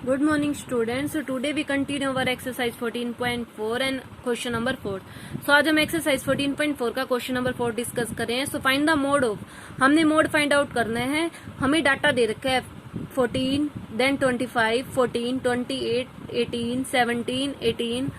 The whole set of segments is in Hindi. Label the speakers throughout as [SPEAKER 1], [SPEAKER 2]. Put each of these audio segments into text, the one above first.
[SPEAKER 1] Good morning students. So today we continue our exercise 14.4 and question number 4. So आज हम exercise 14.4 का question number 4 डिस्कस कर रहे हैं. So find the mode of, हमने मोड फाइंड आउट करना है. हमें डाटा दे रखा है 14, then 25, 14, 28, 18, 17, 18,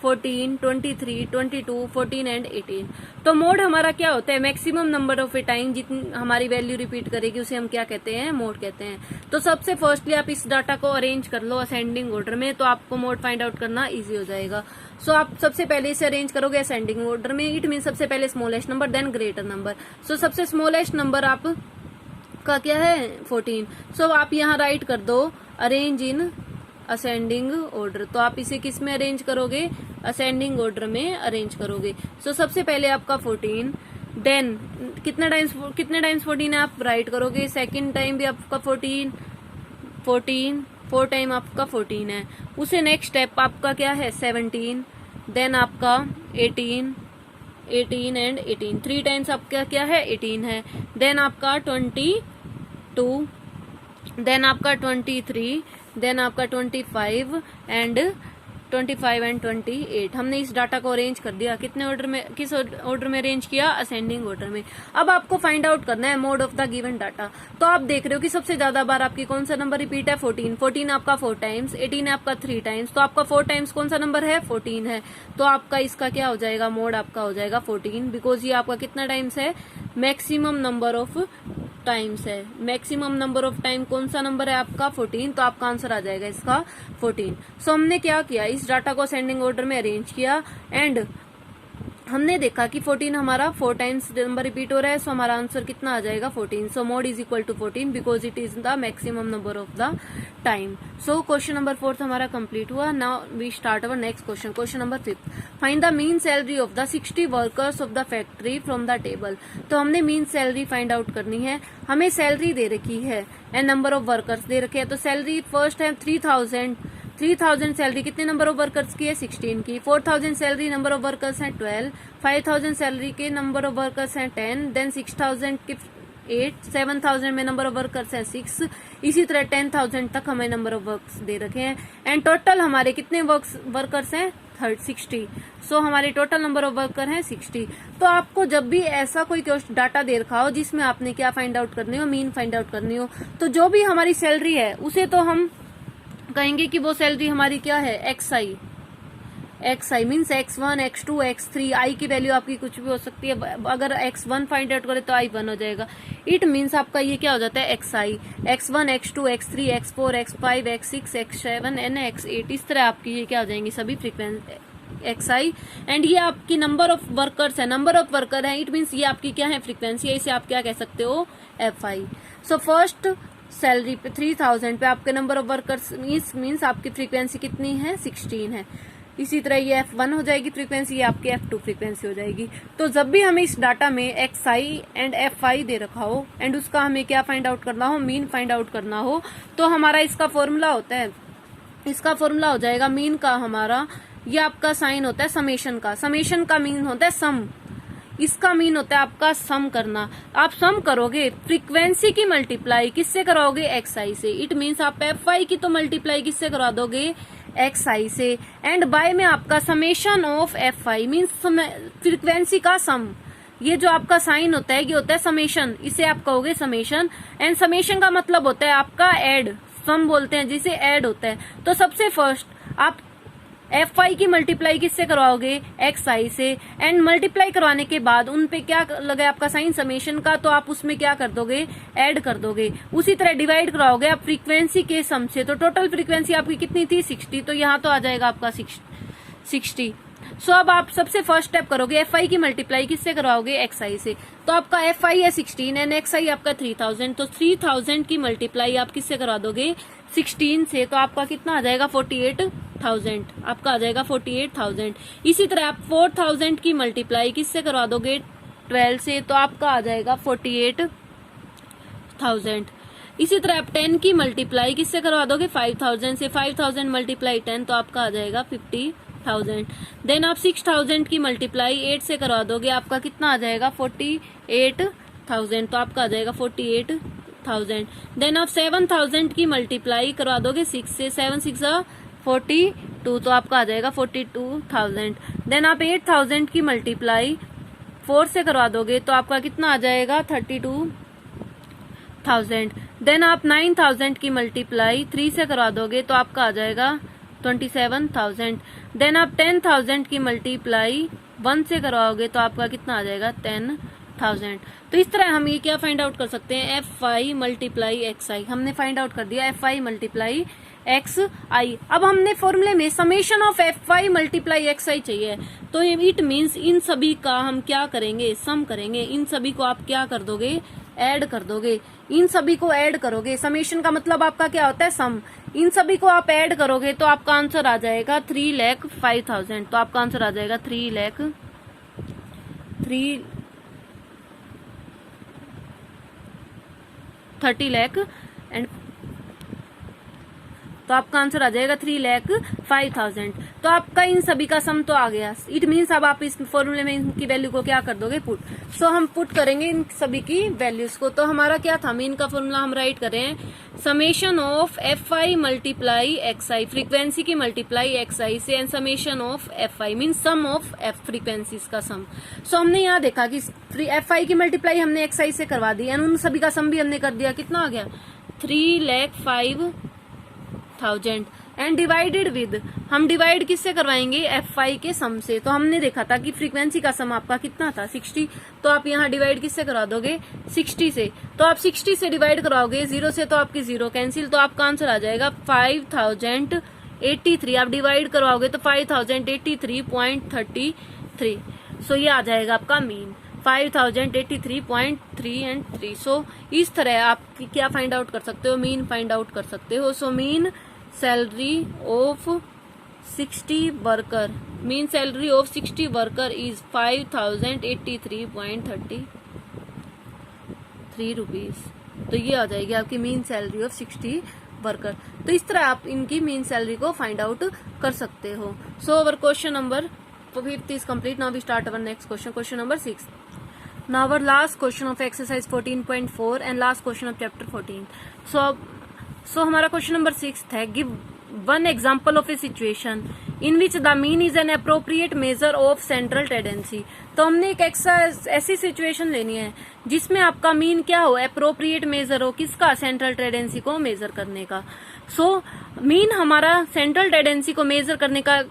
[SPEAKER 1] 14, 23, 22, 14 एंड 18. तो मोड हमारा क्या होता है? Maximum number of A time जितनी हमारी वैल्यू रिपीट करेगी उसे हम क्या कहते हैं? मोड कहते हैं. तो सबसे फर्स्टली आप इस डाटा को अरेंज कर लो असेंडिंग ऑर्डर में, तो आपको मोड फाइंड आउट करना इजी हो जाएगा. सो आप सबसे पहले इसे अरेंज करोगे असेंडिंग ऑर्डर में. इट मीन सबसे पहले smallest number then greater number. So सबसे स्मॉलेस्ट नंबर आप का क्या है? 14. सो आप यहाँ राइट कर दो अरेंज इन असेंडिंग ऑर्डर. तो आप इसे किस में अरेंज करोगे? असेंडिंग ऑर्डर में अरेंज करोगे. सो सबसे पहले आपका 14, देन कितने टाइम्स 14 है आप राइट करोगे. सेकंड टाइम भी आपका 14, 4 टाइम आपका 14 है. उसे नेक्स्ट स्टेप आपका क्या है? 17, देन आपका 18 एंड 18. 3 टाइम्स आपका क्या है? 18 है. देन आपका 22, देन आपका 23, देन आपका 25 एंड 28. हमने इस डाटा को अरेंज कर दिया. कितने ऑर्डर में, किस ऑर्डर में अरेंज किया? असेंडिंग ऑर्डर में. अब आपको फाइंड आउट करना है mode of the given data. तो आप देख रहे हो कि सबसे ज्यादा बार आपकी कौन सा नंबर रिपीट है? 14 आपका 4 टाइम्स, 18 है आपका 3 टाइम्स. तो आपका 4 टाइम्स कौन सा नंबर है? 14 है. तो आपका इसका क्या हो जाएगा? मोड आपका हो जाएगा 14, बिकॉज ये आपका कितना टाइम्स है? मैक्सिमम नंबर ऑफ टाइम्स है. मैक्सिमम नंबर ऑफ टाइम कौन सा नंबर है आपका? 14. तो आपका आंसर आ जाएगा इसका 14. सो हमने क्या किया? इस डाटा को असेंडिंग ऑर्डर में अरेंज किया एंड हमने देखा कि 14 हमारा 4 टाइम्स नंबर रिपीट हो रहा है. सो हमारा आंसर कितना आ जाएगा? 14. So mode is equal to 14 because it is the maximum number of the time. So question number 4 हमारा कंप्लीट हुआ. Now we start our next question. Question number 5. Find the mean salary of the 60 workers of the factory from the table. तो हमने मीन सैलरी फाइंड आउट करनी है. हमें सैलरी दे रखी है and number of workers they रखे हैं. तो सैलरी फर्स्ट है 3000 सैलरी कितने नंबर ऑफ वर्कर्स की है? 16 की. 4000 सैलरी नंबर ऑफ वर्कर्स है 12. 5000 सैलरी के नंबर ऑफ वर्कर्स हैं 10. देन 6000 के 8. 7000 में नंबर ऑफ वर्कर्स है 6. इसी तरह 10,000 तक हमें नंबर ऑफ वर्कर्स दे रखे हैं एंड टोटल हमारे कितने वर्कर्स हैं? 60. सो हमारे टोटल नंबर ऑफ वर्कर हैं 60. तो आपको जब भी ऐसा कोई डाटा दे रखा हो जिसमें आपने क्या फाइंड आउट करनी हो? मीन फाइंड आउट करनी हो, तो जो भी हमारी सैलरी है उसे तो हम कहेंगे कि वो सैलरी हमारी क्या है? X I means x1, x2, x3. आई की वैल्यू आपकी कुछ भी हो सकती है. अगर x1 फाइंड आउट करे तो i1 हो जाएगा. इट मीन्स आपका ये क्या हो जाता है? xi, x1, x2, x3, x4, x5, x6, x7 and x8. इस तरह आपकी ये क्या हो जाएंगी? सभी फ्रीक्वेंसी xi. एंड ये आपकी नंबर ऑफ वर्कर्स है. नंबर ऑफ वर्कर है. इट मीन्स ये आपकी क्या है? फ्रीक्वेंसी है. इसे आप क्या कह सकते हो? fi. सो फर्स्ट सैलरी पे 3000 पे आपके नंबर ऑफ वर्कर्स मीन्स आपकी फ्रीक्वेंसी कितनी है? 16 है. इसी तरह ये F1 हो जाएगी फ्रीक्वेंसी, ये आपकी F2 फ्रीक्वेंसी हो जाएगी. तो जब भी हमें इस डाटा में xi एंड fi दे रखा हो एंड उसका हमें क्या फाइंड आउट करना हो? मीन फाइंड आउट करना हो, तो हमारा इसका फॉर्मूला होता है, इसका फॉर्मूला हो जाएगा मीन का हमारा, ये आपका साइन होता है समेशन का. समेशन का मीन होता है सम. इसका मीन होता है आपका सम करना. आप सम करोगे फ्रीक्वेंसी की मल्टीप्लाई किससे कराओगे? xi से. इट मीन्स आप fi की तो मल्टीप्लाई किससे करा दोगे? xi से. एंड बाय में आपका summation of fi means frequency का सम. ये जो आपका साइन होता है ये होता है समेशन, इसे आप कहोगे समेशन. एंड समेशन का मतलब होता है आपका एड. सम बोलते हैं जिसे एड होता है. तो सबसे फर्स्ट आप fi की मल्टीप्लाई किससे करवाओगे? xi से. एंड मल्टीप्लाई करवाने के बाद उन पे क्या लगे? आपका साइन समेशन का. तो आप उसमें क्या कर दोगे? ऐड कर दोगे. उसी तरह डिवाइड कराओगे आप फ्रीक्वेंसी के सम से. तो टोटल फ्रीक्वेंसी आपकी कितनी थी? 60. तो यहाँ तो आ जाएगा आपका 60. सो अब आप सबसे फर्स्ट स्टेप करोगे fi की मल्टीप्लाई किससे करवाओगे? xi से. तो आपका fi है 16 एंड xi आपका 3000. तो 3000 की मल्टीप्लाई आप किससे करवा दोगे? 16 से. तो आपका कितना आ जाएगा? 48,000. आपका आ जाएगा 48,000. इसी तरह आप 4000 की मल्टीप्लाई किससे करवा दोगे? 12 से. तो आपका आ जाएगा 48,000. इसी तरह आप 10 की मल्टीप्लाई किससे करवा दोगे? 5000 से. 5000 मल्टीप्लाई 10 तो आपका आ जाएगा 50,000. देन आप 6000 की मल्टीप्लाई 8 से करवा दोगे. आपका कितना आ जाएगा? 48,000. तो आपका आ जाएगा 48 42,000। देन आप 7,000 की मल्टीप्लाई करवा दोगे 6 से, 7 6 42, तो आपका आ जाएगा 42,000। देन आप 8,000 की मल्टीप्लाई 4 से करवा दोगे तो आपका कितना आ जाएगा 32,000। देन आप 9,000 की मल्टीप्लाई 3 से करवा दोगे तो आपका आ जाएगा 27,000। देन आप 10,000 की मल्टीप्लाई 1 से करवाओगे तो आपका कितना आ जाएगा 10,000। तो इस तरह हम ये क्या फाइंड आउट कर सकते हैं, F I multiply X I हमने फाइंड आउट कर दिया, F I multiply X I. अब हमने फॉर्मूले में summation of F I multiply X I चाहिए, तो इट मीन्स इन सभी का हम क्या करेंगे, सम करेंगे। इन सभी को आप क्या कर दोगे, ऐड कर दोगे। इन सभी को ऐड करोगे, समेशन का मतलब आपका क्या होता है, सम। इन सभी को आप ऐड करोगे तो आपका आंसर आ जाएगा 3,05,000। तो आपका आंसर आ जाएगा 30 लाख एंड तो आपका आंसर आ जाएगा 3,05,000। तो आपका इन सभी का सम तो आ गया। इट मीन्स अब आप इस फॉर्मूले में इनकी वैल्यू को क्या कर दोगे, पुट। सो हम पुट करेंगे इन सभी की वैल्यूज को। तो हमारा क्या था, मीन का फॉर्मूला हम राइट कर रहे हैं, summation of F I multiply X I, frequency की मल्टीप्लाई एक्स आई से, and summation of F I mean sum of F frequencies का सम। सो हमने यहाँ देखा कि एफ आई की मल्टीप्लाई हमने एक्स आई से करवा दी एंड उन सभी का सम भी हमने कर दिया। कितना आ गया 3,05,000 एंड डिवाइडेड विद, हम डिवाइड किससे करवाएंगे, एफ आई के सम से। तो हमने देखा था कि फ्रीक्वेंसी का सम आपका कितना था 60, तो आप यहाँ डिवाइड किससे करा दोगे 60 से। तो आप 60 से डिवाइड कराओगे 0 से तो आपकी 0 कैंसिल, तो आपका आंसर आ जाएगा 5,083। आप डिवाइड करवाओगे तो 5,083.33। सो ये आ जाएगा आपका मीन 5,083.3 एंड 3। सो इस तरह आप क्या फाइंड आउट कर सकते हो, मीन फाइंड आउट कर सकते हो। So mean salary of 60 worker, mean salary of 60 worker is 5,083.33 rupees. तो ये आ जाएगी आपकी मीन सैलरी ऑफ 60 वर्कर। तो इस तरह आप इनकी मीन सैलरी को फाइंड आउट कर सकते हो। So our question number 5th is complete. Now we start our next question. Question number 6. Now our last question of exercise 14.4 and last question of chapter 14. So हमारा question number 6 है, give one example of a situation in which the mean is an appropriate measure of central tendency. तो हमने एक ऐसी सिचुएशन लेनी है जिसमें आपका मीन क्या हो, अप्रोप्रिएट मेजर हो, किसका, सेंट्रल टेंडेंसी को मेजर करने का। सो मीन हमारा सेंट्रल टेंडेंसी को मेजर करने का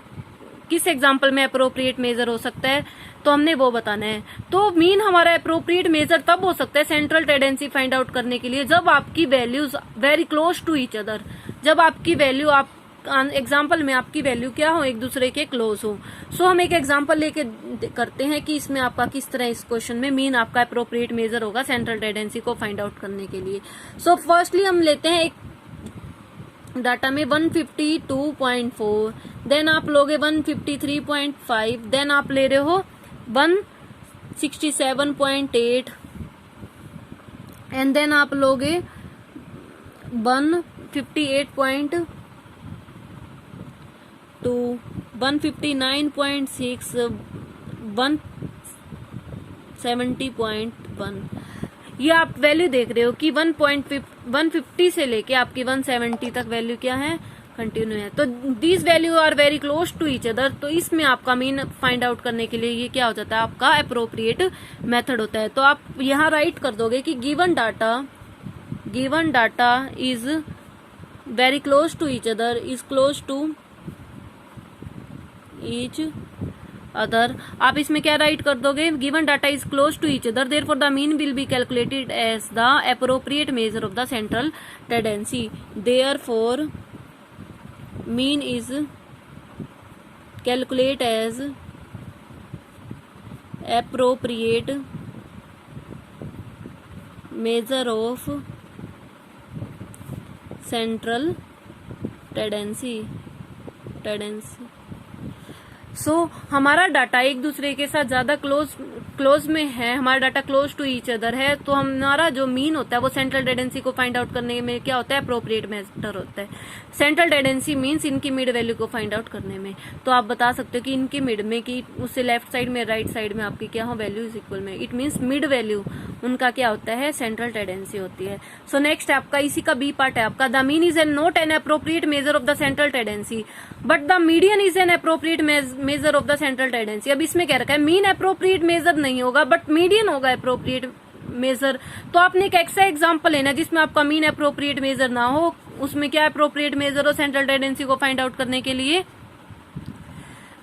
[SPEAKER 1] किस एग्जाम्पल में अप्रोप्रिएट मेजर हो सकता है, तो हमने वो बताना है। तो मीन हमारा अप्रोप्रिएट मेजर तब हो सकता है सेंट्रल टेंडेंसी फाइंड आउट करने के लिए जब आपकी values very close to each other, जब आपकी वैल्यू, आप एग्जाम्पल में आपकी वैल्यू क्या हो, एक दूसरे के क्लोज हो। सो हम एक एग्जाम्पल लेके करते हैं कि इसमें आपका किस तरह इस क्वेश्चन में मीन आपका अप्रोप्रिएट मेजर होगा सेंट्रल टेंडेंसी को फाइंड आउट करने के लिए। सो फर्स्टली हम लेते हैं एक डाटा में 152.4, देन आप लोगे 153.5, देन आप ले रहे हो 167.8 एंड देन आप लोगे 158.2, 159.6, 170.1। ये आप वैल्यू देख रहे हो कि 150 से लेके आपकी 170 तक वैल्यू क्या है, कंटिन्यू है। तो these value are very close to each other. तो इसमें आपका मीन फाइंड आउट करने के लिए ये क्या हो जाता है, आपका अप्रोप्रिएट मेथड होता है। तो आप यहाँ राइट कर दोगे कि given data is very close to each other, is close to each other. आप इसमें क्या राइट कर दोगे, given data is close to each other, therefore the mean will be calculated as the appropriate measure of the central tendency. Therefore mean is calculate as appropriate measure of central tendency। So हमारा डाटा एक दूसरे के साथ ज्यादा क्लोज क्लोज में है, हमारा data close to each other है, तो हमारा जो मीन होता है वो सेंट्रल टेंडेंसी को फाइंड आउट करने में क्या होता है, अप्रोप्रिएट मेजर होता है। सेंट्रल टेंडेंसी मीन्स इनकी मिड वैल्यू को फाइंड आउट करने में। तो आप बता सकते हो कि इनकी मिड में कि उससे लेफ्ट साइड में राइट साइड में आपकी क्या हो, वैल्यू इज इक्वल में, इट मीन्स मिड वैल्यू उनका क्या होता है, सेंट्रल टेंडेंसी होती है। सो नेक्स्ट आपका इसी का बी पार्ट है आपका, the mean is not an appropriate measure of the central tendency but the median is an appropriate measure of the central tendency. अब इसमें क्या रखा है, मीन अप्रोप्रिएट मेजर नहीं होगा बट मीडियन होगा अप्रोप्रिएट मेजर। तो आपने एक ऐसा एग्जांपल लेना जिसमें आपका मीन अप्रोप्रिएट मेजर ना हो, उसमें क्या अप्रोप्रिएट मेजर हो सेंट्रल टेंडेंसी को फाइंड आउट करने के लिए,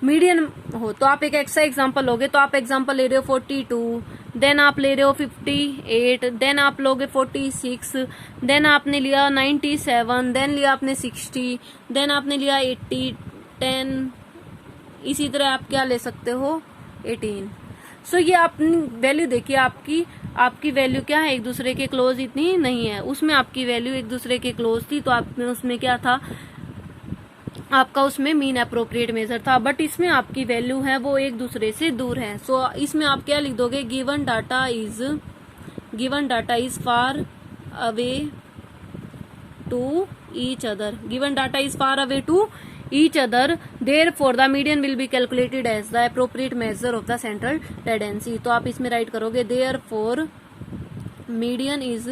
[SPEAKER 1] मीडियन हो। तो आप एक ऐसा एग्जांपल लोगे, तो आप एग्जांपल ले रहे हो 42, देन आप ले रहे हो 58, देन आप लोगे 46, देन आपने लिया 97, देन लिया आपने 60, देन आपने लिया 80, 10, इसी तरह आप क्या ले सकते हो 18। सो ये आपने वैल्यू देखिए, आपकी वैल्यू क्या है, एक दूसरे के क्लोज इतनी नहीं है, उसमें आपकी वैल्यू एक दूसरे के क्लोज थी, तो आपने उसमें क्या था, आपका उसमें मीन अप्रोप्रिएट मेजर था, बट इसमें आपकी वैल्यू है वो एक दूसरे से दूर है। सो इसमें आप क्या लिख दोगे, given data is far away to each other, given data is far away to each other, therefore the median will be calculated as the appropriate measure of the central tendency। तो आप इसमें राइट करोगे therefore median is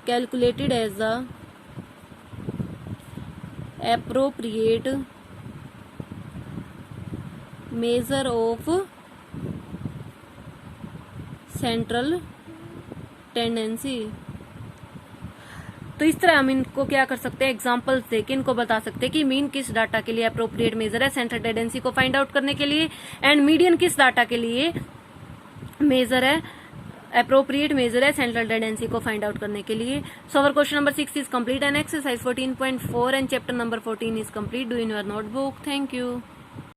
[SPEAKER 1] calculated as the appropriate measure of central tendency। तो इस तरह हम इनको क्या कर सकते हैं, एग्जांपल्स देके इनको बता सकते हैं कि मीन किस डाटा के लिए अप्रोप्रिएट मेजर है सेंट्रल टेंडेंसी को फाइंड आउट करने के लिए, एंड मीडियन किस डाटा के लिए मेजर है, अप्रोप्रिएट मेजर है सेंट्रल टेंडेंसी को फाइंड आउट करने के लिए। So our question number 6 is complete and exercise 14.4 and chapter number 14 is complete. Do in your notebook. Thank you.